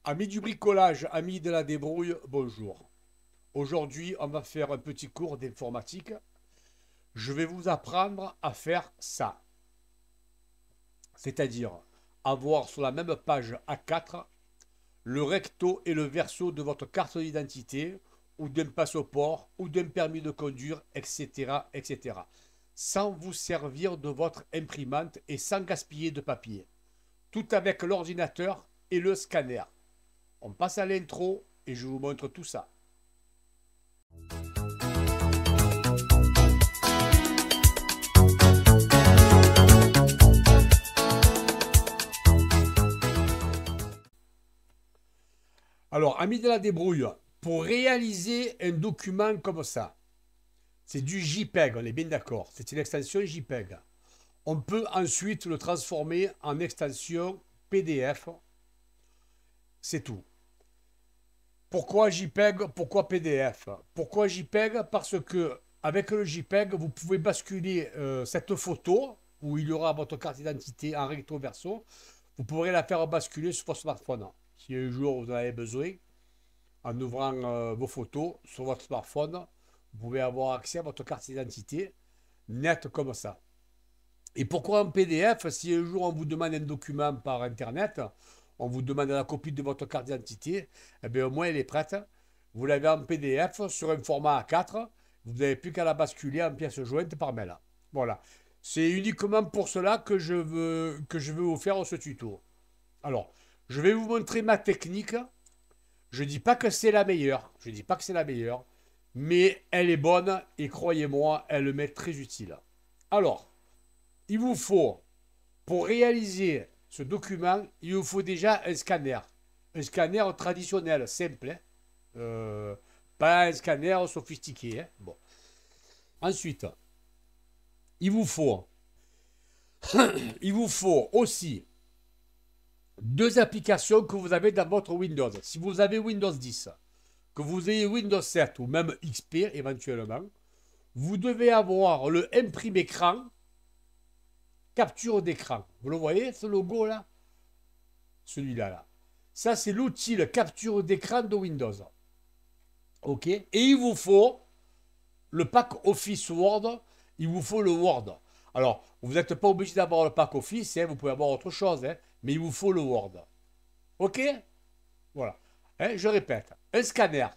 Amis du bricolage, amis de la débrouille, bonjour. Aujourd'hui, on va faire un petit cours d'informatique. Je vais vous apprendre à faire ça. C'est-à-dire avoir sur la même page A4 le recto et le verso de votre carte d'identité ou d'un passeport ou d'un permis de conduire, etc., etc. Sans vous servir de votre imprimante et sans gaspiller de papier. Tout avec l'ordinateur et le scanner. On passe à l'intro et je vous montre tout ça. Alors, amis de la débrouille, pour réaliser un document comme ça, c'est du JPEG, on est bien d'accord, c'est une extension JPEG. On peut ensuite le transformer en extension PDF, c'est tout. Pourquoi JPEG? Pourquoi PDF? Pourquoi JPEG? Parce que avec le JPEG, vous pouvez basculer cette photo où il y aura votre carte d'identité en recto verso. Vous pourrez la faire basculer sur votre smartphone. Si un jour vous en avez besoin, en ouvrant vos photos sur votre smartphone, vous pouvez avoir accès à votre carte d'identité nette comme ça. Et pourquoi en PDF? Si un jour on vous demande un document par Internet, on vous demande la copie de votre carte d'identité, eh bien au moins elle est prête. Vous l'avez en PDF sur un format A4. Vous n'avez plus qu'à la basculer en pièce jointe par mail. Voilà. C'est uniquement pour cela que je veux vous faire ce tuto. Alors, je vais vous montrer ma technique. Je ne dis pas que c'est la meilleure. Je ne dis pas que c'est la meilleure. Mais elle est bonne et croyez-moi, elle m'est très utile. Alors, il vous faut, pour réaliser ce document, il vous faut déjà un scanner. Un scanner traditionnel, simple. Hein. Pas un scanner sophistiqué. Hein. Bon. Ensuite, il vous faut, il vous faut aussi deux applications que vous avez dans votre Windows. Si vous avez Windows 10, que vous ayez Windows 7 ou même XP éventuellement, vous devez avoir le imprime écran, capture d'écran. Vous le voyez, ce logo là? Celui-là. Là. Ça, c'est l'outil de capture d'écran de Windows. OK? Et il vous faut le pack Office Word. Il vous faut le Word. Alors, vous n'êtes pas obligé d'avoir le pack Office. Hein, vous pouvez avoir autre chose. Hein, mais il vous faut le Word. OK? Voilà. Hein, je répète. Un scanner.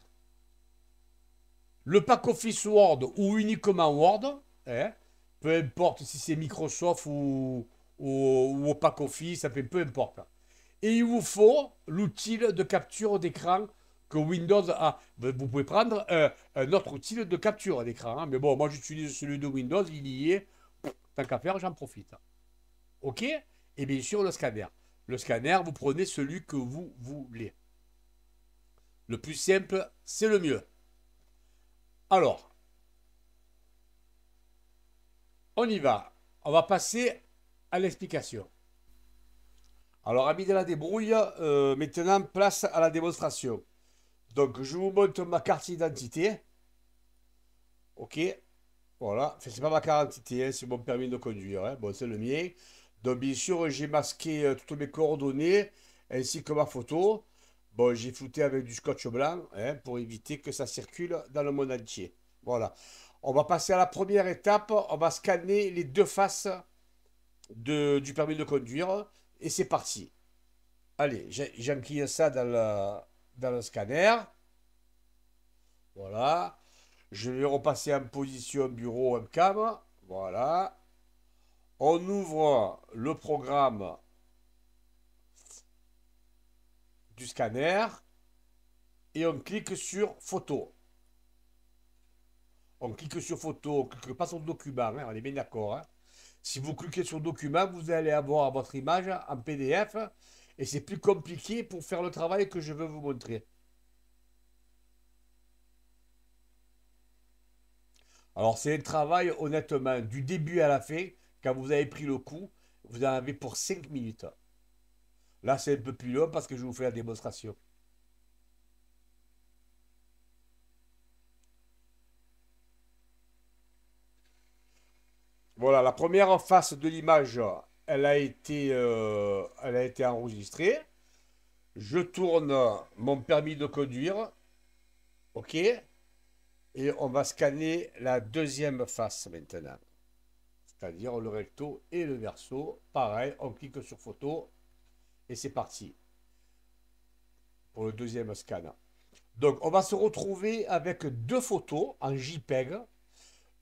Le pack Office Word ou uniquement Word. Hein, peu importe si c'est Microsoft ou pack Office. Ça fait peu importe. Et il vous faut l'outil de capture d'écran que Windows a. Vous pouvez prendre un autre outil de capture d'écran. Hein. Mais bon, moi j'utilise celui de Windows, il y est. Tant qu'à faire, j'en profite. OK? Et bien sûr, le scanner. Le scanner, vous prenez celui que vous voulez. Le plus simple, c'est le mieux. Alors, on y va. On va passer à l'explication. Alors, amis de la débrouille, maintenant, place à la démonstration. Donc, je vous montre ma carte d'identité. OK. Voilà. Enfin, c'est pas ma carte d'identité, hein, c'est mon permis de conduire. Hein. Bon, c'est le mien. Donc, bien sûr, j'ai masqué toutes mes coordonnées ainsi que ma photo. Bon, j'ai flouté avec du scotch blanc hein, pour éviter que ça circule dans le monde entier. Voilà. On va passer à la première étape. On va scanner les deux faces du permis de conduire. Et c'est parti. Allez, j'incline ça dans le scanner. Voilà. Je vais repasser en position bureau webcam. Voilà. On ouvre le programme du scanner et on clique sur photo. On clique sur photo, on ne clique pas sur document, hein, on est bien d'accord. Hein. Si vous cliquez sur document, vous allez avoir votre image en PDF et c'est plus compliqué pour faire le travail que je veux vous montrer. Alors c'est un travail honnêtement du début à la fin, quand vous avez pris le coup, vous en avez pour 5 minutes. Là c'est un peu plus long parce que je vous fais la démonstration. Voilà, la première face de l'image, elle a été enregistrée. Je tourne mon permis de conduire. OK? Et on va scanner la deuxième face maintenant. C'est-à-dire le recto et le verso. Pareil, on clique sur photo et c'est parti pour le deuxième scan. Donc, on va se retrouver avec deux photos en JPEG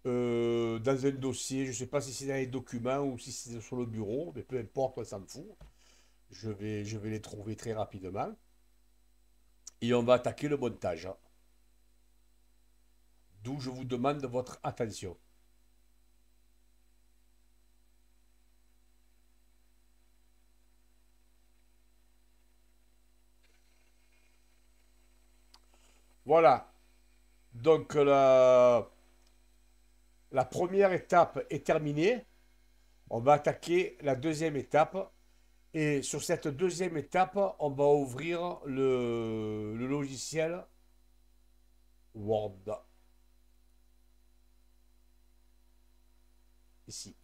dans un dossier. Je ne sais pas si c'est dans les documents ou si c'est sur le bureau, mais peu importe, on s'en fout. Je vais les trouver très rapidement. Et on va attaquer le montage. D'où je vous demande votre attention. Voilà. Donc, la première étape est terminée. On va attaquer la deuxième étape. Et sur cette deuxième étape, on va ouvrir le logiciel Word. Ici.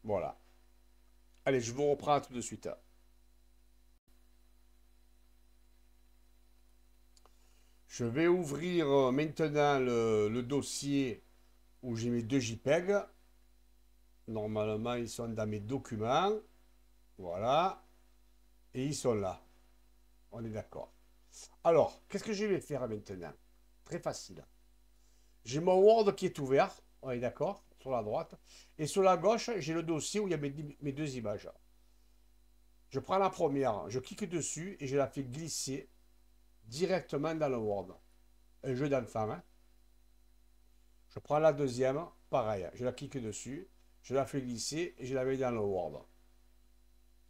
Voilà. Allez, je vous reprends tout de suite. Je vais ouvrir maintenant le dossier où j'ai mes deux JPEG. Normalement, ils sont dans mes documents. Voilà. Et ils sont là. On est d'accord. Alors, qu'est-ce que je vais faire maintenant? Très facile. J'ai mon Word qui est ouvert. On est d'accord? Sur la droite. Et sur la gauche, j'ai le dossier où il y a mes deux images. Je prends la première, je clique dessus et je la fais glisser directement dans le Word. Un jeu d'enfant. Hein. Je prends la deuxième, pareil, je la clique dessus, je la fais glisser et je la mets dans le Word.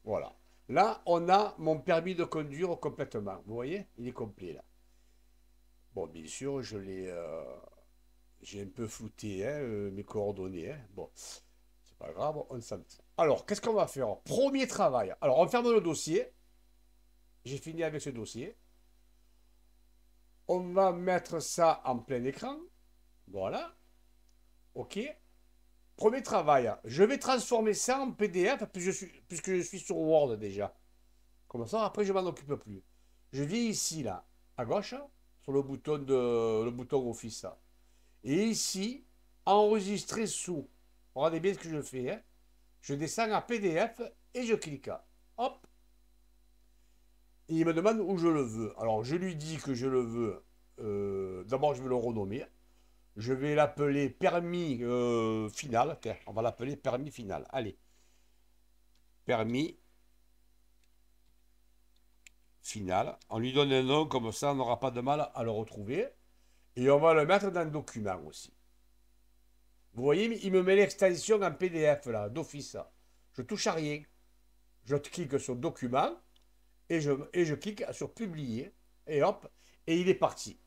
Voilà. Là, on a mon permis de conduire complètement. Vous voyez, il est complet là. Bon, bien sûr, j'ai un peu flouté hein, mes coordonnées. Hein. Bon, c'est pas grave, on s'en fout. Alors, qu'est-ce qu'on va faire? Premier travail. Alors, on ferme le dossier. J'ai fini avec ce dossier. On va mettre ça en plein écran. Voilà. OK. Premier travail. Je vais transformer ça en PDF puisque je suis sur Word déjà. Comme ça, après, je m'en occupe plus. Je viens ici, là, à gauche, sur le bouton Office. Et ici, enregistrer sous. Regardez bien ce que je fais. Hein. Je descends à PDF et je clique. Hop. Et il me demande où je le veux. Alors, je lui dis que je le veux. D'abord, je vais le renommer. Je vais l'appeler permis final. Tiens, on va l'appeler permis final. Allez. Permis final. On lui donne un nom, comme ça on n'aura pas de mal à le retrouver. Et on va le mettre dans le document aussi. Vous voyez, il me met l'extension en PDF là, d'office. Je touche à rien. Je clique sur document et je clique sur publier. Et hop, et il est parti.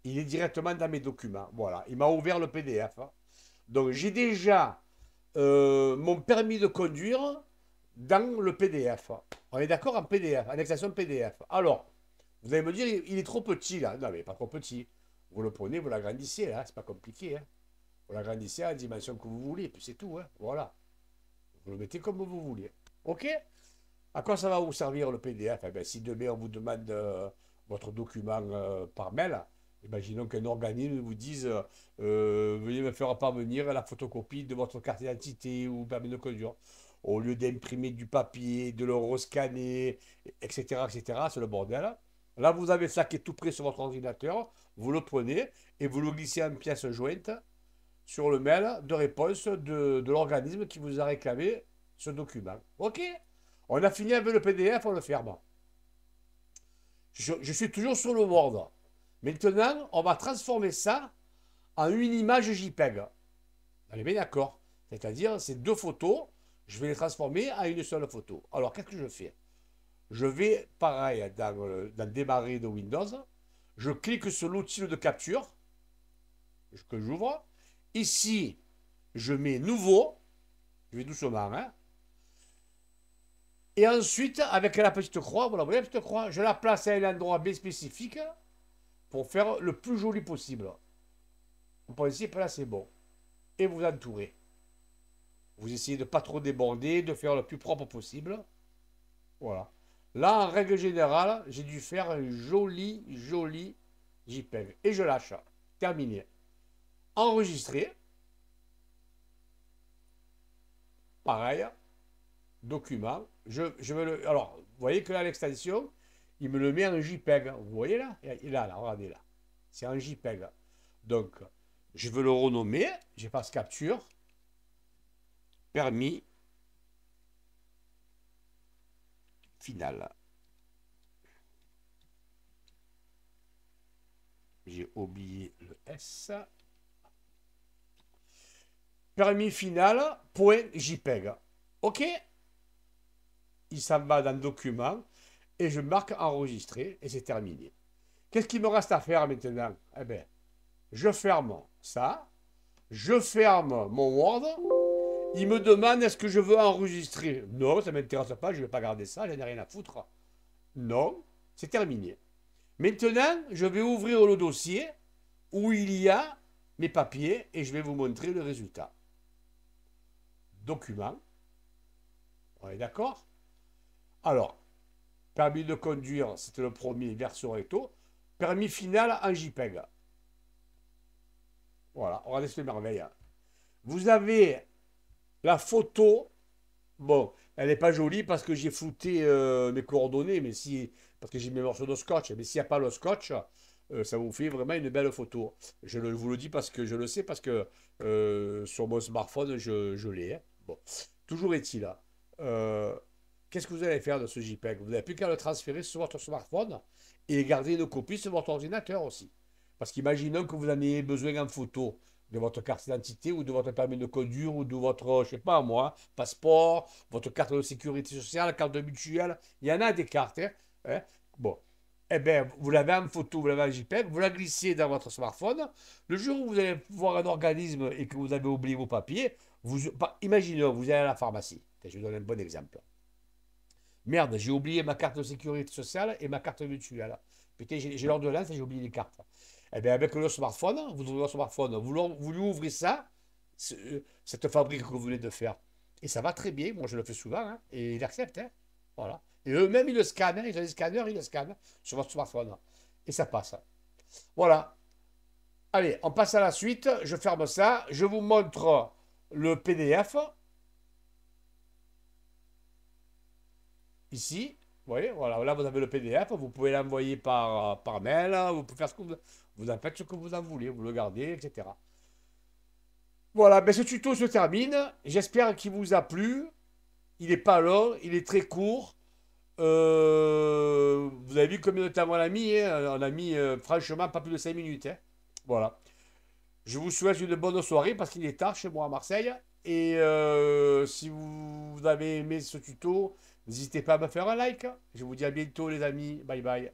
Il est directement dans mes documents. Voilà, il m'a ouvert le PDF. Donc j'ai déjà mon permis de conduire dans le PDF. On est d'accord en PDF, en extension PDF. Alors, vous allez me dire, il est trop petit là. Non, mais pas trop petit. Vous le prenez, vous l'agrandissez, hein, c'est pas compliqué. Hein. Vous l'agrandissez à la dimension que vous voulez, puis c'est tout. Hein. Voilà. Vous le mettez comme vous voulez. OK? À quoi ça va vous servir le PDF? Eh bien, si demain on vous demande votre document par mail, imaginons qu'un organisme vous dise veuillez me faire parvenir la photocopie de votre carte d'identité ou permis de conduire. Au lieu d'imprimer du papier, de le rescanner, etc., etc., c'est le bordel. Là, vous avez ça qui est tout près sur votre ordinateur, vous le prenez et vous le glissez en pièce jointe sur le mail de réponse de l'organisme qui vous a réclamé ce document. OK? On a fini avec le PDF, on le ferme. Je suis toujours sur le Word. Maintenant, on va transformer ça en une image JPEG. On est bien d'accord. C'est-à-dire, ces deux photos, je vais les transformer en une seule photo. Alors, qu'est-ce que je fais? Je vais, pareil, dans Démarrer de Windows, je clique sur l'outil de capture que j'ouvre. Ici, je mets Nouveau. Je vais doucement, hein. Et ensuite, avec la petite croix, voilà, vous voyez la petite croix, je la place à un endroit bien spécifique pour faire le plus joli possible. En principe, là, c'est bon. Et vous entourez. Vous essayez de ne pas trop déborder, de faire le plus propre possible. Voilà. Là, en règle générale, j'ai dû faire un joli, joli JPEG. Et je lâche. Terminé. Enregistrer. Pareil. Document. Je veux le. Alors, vous voyez que là, l'extension, il me le met en JPEG. Vous voyez là? Il est là, regardez là. C'est un JPEG. Donc, je veux le renommer. J'efface capture. Permis. Final. J'ai oublié le S. Permis final, point JPEG. OK? Il s'en va dans le document et je marque enregistrer et c'est terminé. Qu'est-ce qu'il me reste à faire maintenant? Eh bien, je ferme ça, je ferme mon Word. Il me demande est-ce que je veux enregistrer. Non, ça ne m'intéresse pas, je ne vais pas garder ça, j'en ai rien à foutre. Non, c'est terminé. Maintenant, je vais ouvrir le dossier où il y a mes papiers et je vais vous montrer le résultat. Document. On est d'accord? Alors, permis de conduire, c'était le premier, version recto. Permis final en JPEG. Voilà, regardez cette merveille. Vous avez la photo. Bon, elle n'est pas jolie parce que j'ai flouté mes coordonnées, mais si, parce que j'ai mes morceaux de scotch. Mais s'il n'y a pas le scotch, ça vous fait vraiment une belle photo. Vous le dis parce que je le sais, parce que sur mon smartphone, je l'ai. Hein. Bon, toujours est-il là. Qu'est-ce que vous allez faire de ce JPEG? Vous n'avez plus qu'à le transférer sur votre smartphone et garder une copie sur votre ordinateur aussi. Parce qu'imaginons que vous en ayez besoin en photo de votre carte d'identité ou de votre permis de conduire ou de votre, je sais pas moi, passeport, votre carte de sécurité sociale, carte de mutuelle. Il y en a des cartes. Hein. Bon. Eh bien, vous l'avez en photo, vous l'avez en JPEG, vous la glissez dans votre smartphone. Le jour où vous allez voir un organisme et que vous avez oublié vos papiers, imaginons, vous allez à la pharmacie. Je vous donne un bon exemple. Merde, j'ai oublié ma carte de sécurité sociale et ma carte mutuelle. Putain, j'ai l'ordonnance et j'ai oublié les cartes. Eh bien, avec le smartphone, vous ouvrez votre smartphone, vous lui ouvrez ça, cette fabrique que vous venez de faire. Et ça va très bien, moi je le fais souvent, hein, et il accepte. Hein, voilà. Et eux-mêmes, ils le scannent, hein, ils ont des scanners, ils le scannent sur votre smartphone. Et ça passe. Voilà. Allez, on passe à la suite. Je ferme ça. Je vous montre le PDF. Ici, vous voyez, voilà, là vous avez le PDF, vous pouvez l'envoyer par mail, vous pouvez faire ce que vous en faites ce que vous en voulez, vous le gardez, etc. Voilà, ben ce tuto se termine. J'espère qu'il vous a plu. Il n'est pas long, il est très court. Vous avez vu combien de temps on a mis, hein. On a mis franchement pas plus de 5 minutes. Hein. Voilà. Je vous souhaite une bonne soirée parce qu'il est tard chez moi à Marseille. Et si vous avez aimé ce tuto, n'hésitez pas à me faire un like. Je vous dis à bientôt les amis. Bye bye.